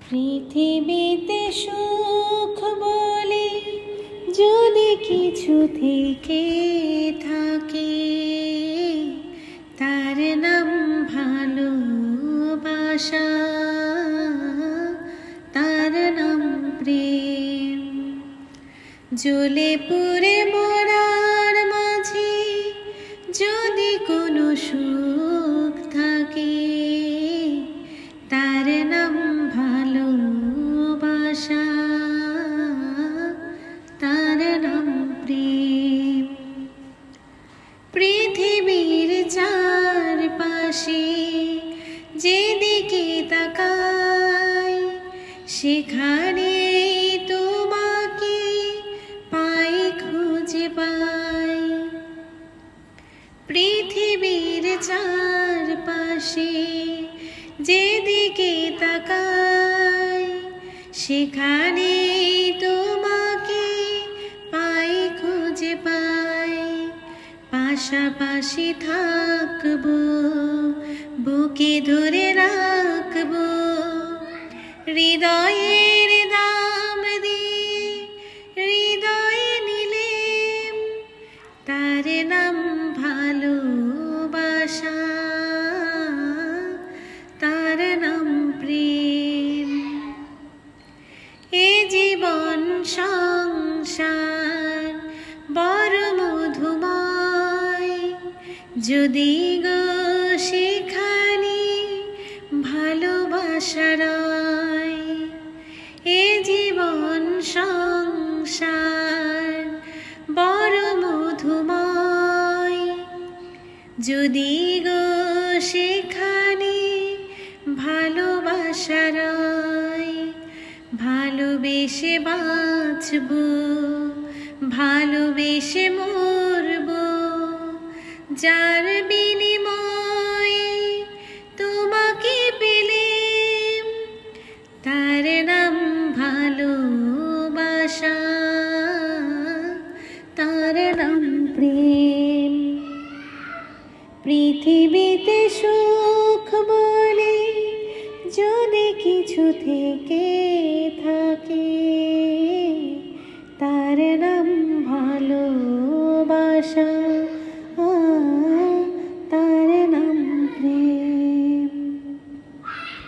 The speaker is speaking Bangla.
পৃথিবীতে সুখ বলে যদি কিছু থেকে থাকে, তার নাম ভালোবাসা, তার নাম প্রেম। জ্বলে পুড়ে মরার মাঝে যদি কোনো সুখ থাকে, তার নাম ভালোবাসা, তার নাম প্রেম। পৃথিবীর চারপাশে যেদিকে তাকাই, সেখানে তোমাকে পাই, খুঁজে পাই। পৃথিবীর চারপাশে যেদিকে তাকাই, সেখানে তোমাকে পাই, খুঁজে পাই। পাশাপাশি থাকবো, বুকে ধরে রাখবো, হৃদয়ের দাম দিয়ে হৃদয়ে নিলেম, তার নাম ভালোবাসা, তার নাম প্রেম। এ জীবন সংসার বড় মধুময়, যদি গো সেখানে ভালোবাসা রয়। এ জীবন সংসার বড় মধুময়, যদি গো সেখানে ভালোবাসা রয়। ভালোবেসে বাঁচবো, ভালোবেসে মরবো, যার বিনিময়ে তোমাকে পেলেম, তার নাম ভালোবাসা, তার নাম প্রেম। পৃথিবীতে সুখ বলে যদি কিছু থেকে